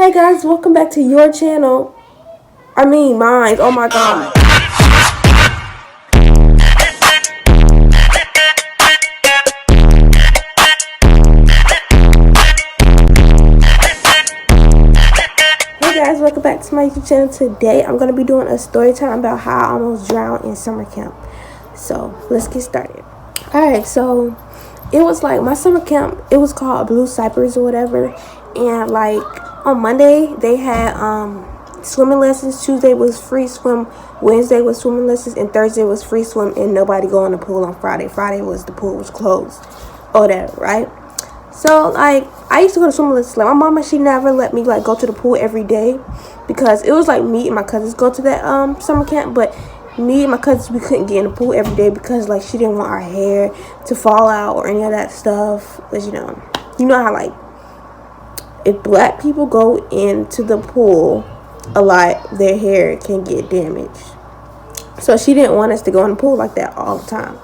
Hey guys, welcome back to your channel. I mean mine. Oh my god. Hey guys, welcome back to my YouTube channel. Today I'm going to be doing a story time about how I almost drowned in summer camp. So let's get started. Alright, so it was like my summer camp, it was called Blue Cypress or whatever. And like on Monday they had swimming lessons. Tuesday was free swim, Wednesday was swimming lessons, and Thursday was free swim and nobody go in the pool on Friday. Friday was the pool was closed or whatever, right? So like I used to go to swimming lessons. Like my mama, she never let me like go to the pool every day because it was like me and my cousins go to that summer camp, but me and my cousins, we couldn't get in the pool every day because like she didn't want our hair to fall out or any of that stuff. Because you know how like if black people go into the pool a lot, their hair can get damaged. So she didn't want us to go in the pool like that all the time.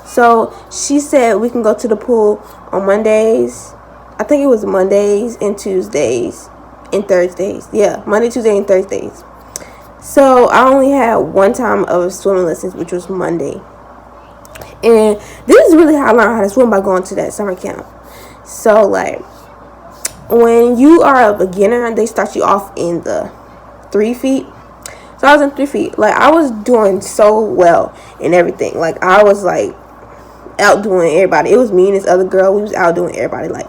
So she said we can go to the pool on Mondays. I think it was Mondays and Tuesdays and Thursdays. Yeah, Monday, Tuesday, and Thursdays. So I only had one time of swimming lessons, which was Monday. And this is really how I learned how to swim, by going to that summer camp. So like when you are a beginner, they start you off in the 3 feet. So I was in 3 feet. Like I was doing so well and everything. Like I was like outdoing everybody. It was me and this other girl. We was outdoing everybody. Like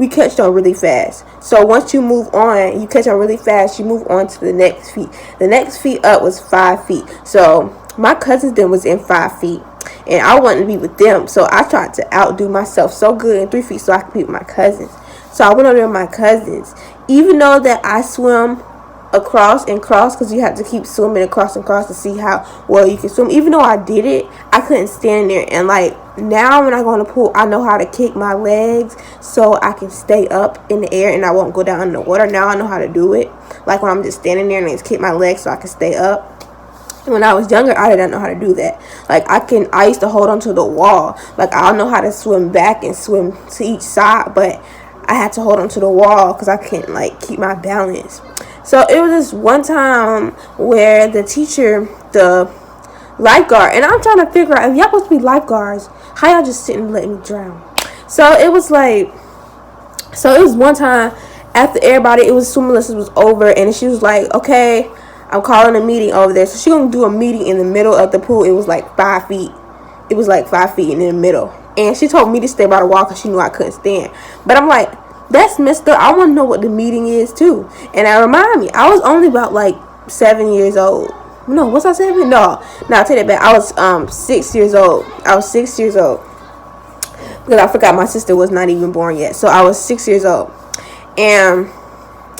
we catched on really fast. So once you move on, you catch on really fast, you move on to the next feet. The next feet up was 5 feet. So my cousins then was in 5 feet. And I wanted to be with them. So I tried to outdo myself so good in 3 feet so I could be with my cousins. So I went over there with my cousins. Even though that I swim across and cross, because you have to keep swimming across and cross to see how well you can swim. Even though I did it, I couldn't stand there. And like now when I go in the pool, I know how to kick my legs so I can stay up in the air and I won't go down in the water. Now I know how to do it. Like when I'm just standing there and I just kick my legs so I can stay up. When I was younger, I didn't know how to do that. Like I used to hold onto the wall. Like I know how to swim back and swim to each side, but I had to hold onto the wall because I couldn't like keep my balance. So it was this one time where the teacher, the lifeguard, and I'm trying to figure out if y'all supposed to be lifeguards, how y'all just sitting and letting me drown? So it was one time after everybody, it was swimming lessons was over, and she was like, okay, I'm calling a meeting over there. So she gonna do a meeting in the middle of the pool. It was like 5 feet. It was like 5 feet in the middle. And she told me to stay by the wall because she knew I couldn't stand. But I'm like, that's messed up. I want to know what the meeting is too. And that reminded me, I was only about like 7 years old. No, was I 7? No, I take that back. I was 6 years old. I was 6 years old because I forgot my sister was not even born yet. So I was 6 years old, and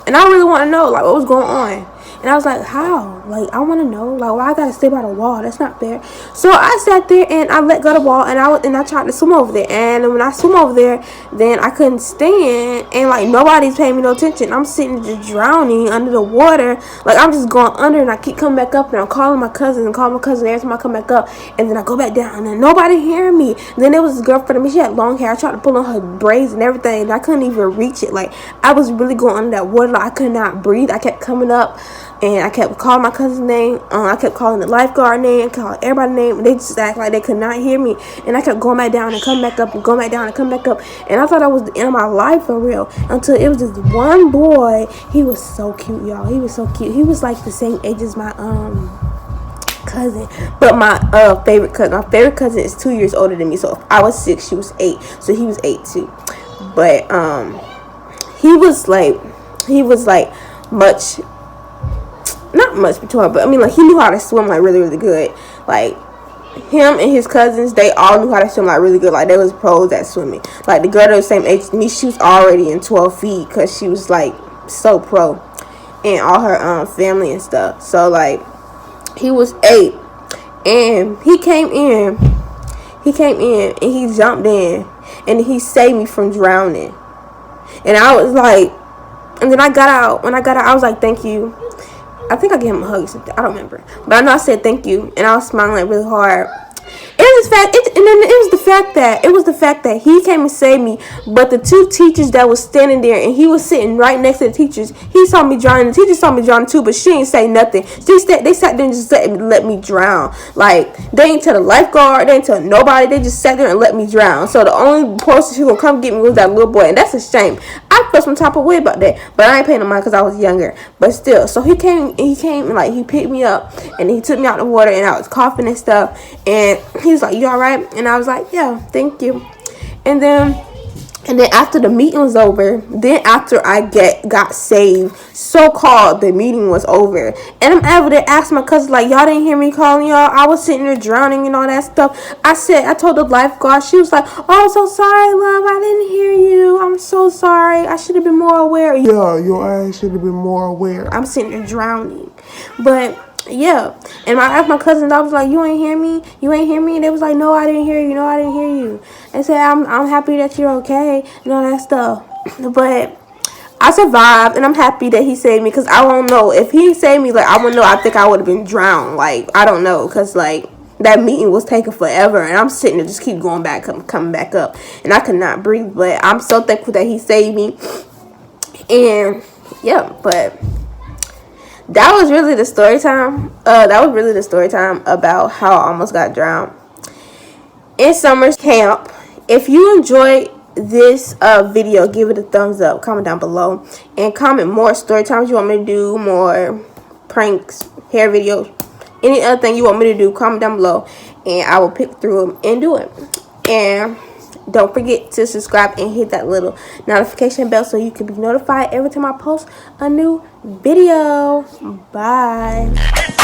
I really want to know like what was going on. And I was like, how? Like, I want to know. Like, why I got to stay by the wall? That's not fair. So I sat there and I let go of the wall and I tried to swim over there. And when I swim over there, then I couldn't stand. And, like, nobody's paying me no attention. I'm sitting just drowning under the water. Like, I'm just going under and I keep coming back up. And I'm calling my cousin and calling my cousin every time I come back up. And then I go back down and then nobody hearing me. And then there was this girlfriend of me. She had long hair. I tried to pull on her braids and everything. And I couldn't even reach it. Like, I was really going under that water. Like, I could not breathe. I kept coming up. And I kept calling my cousin's name. I kept calling the lifeguard name, calling everybody's name. They just act like they could not hear me. And I kept going back down and come back up and going back down and come back up. And I thought that was the end of my life for real. Until it was this one boy. He was so cute, y'all. He was so cute. He was like the same age as my cousin. But my favorite cousin is 2 years older than me. So if I was 6, she was 8. So he was 8 too. But he was like much. Not much between, but I mean, like, he knew how to swim, like, really, really good. Like, him and his cousins, they all knew how to swim, like, really good. Like, they was pros at swimming. Like, the girl that was the same age as me, she was already in 12 feet because she was, like, so pro. And all her family and stuff. So, like, he was 8. And he came in. And he jumped in. And he saved me from drowning. And I was, like, and then I got out. When I got out, I was like, thank you. I think I gave him a hug or something. I don't remember. But I know I said thank you. And I was smiling like really hard. It was the fact that he came and saved me, but the two teachers that was standing there and he was sitting right next to the teachers, he saw me drowning. The teachers saw me drowning too, but she didn't say nothing. They sat there and just let me drown. Like, they ain't tell the lifeguard, they ain't tell nobody. They just sat there and let me drown. So the only person who would come get me was that little boy, and that's a shame. I felt some type of way about that, but I ain't paying no mind because I was younger. But still, so he came and like he picked me up and he took me out the water and I was coughing and stuff, and he was like, "You all right?" And I was like, "Yeah, thank you." And then after the meeting was over, then after I got saved, so-called the meeting was over, and I'm able to ask my cousin, like, y'all didn't hear me calling y'all? I was sitting there drowning and all that stuff. I told the lifeguard, she was like, "Oh, I'm so sorry, love, I didn't hear you. I'm so sorry. I should have been more aware." Yeah, your ass should have been more aware. I'm sitting there drowning. But yeah, and I asked my cousins, I was like, "You ain't hear me? You ain't hear me?" And they was like, "No, I didn't hear you. No, I didn't hear you." They said, I'm happy that you're okay and all that stuff. But I survived, and I'm happy that he saved me, because I don't know. If he saved me, like, I wouldn't know. I think I would have been drowned. Like, I don't know, because, like, that meeting was taking forever, and I'm sitting there just keep going back, coming back up, and I could not breathe. But I'm so thankful that he saved me. And, yeah, but that was really the story time. That was really the story time about how I almost got drowned in summer camp. If you enjoyed this video, give it a thumbs up, comment down below, and comment more story times you want me to do, more pranks, hair videos, any other thing you want me to do. Comment down below and I will pick through them and do it. And don't forget to subscribe and hit that little notification bell so you can be notified every time I post a new video. Bye.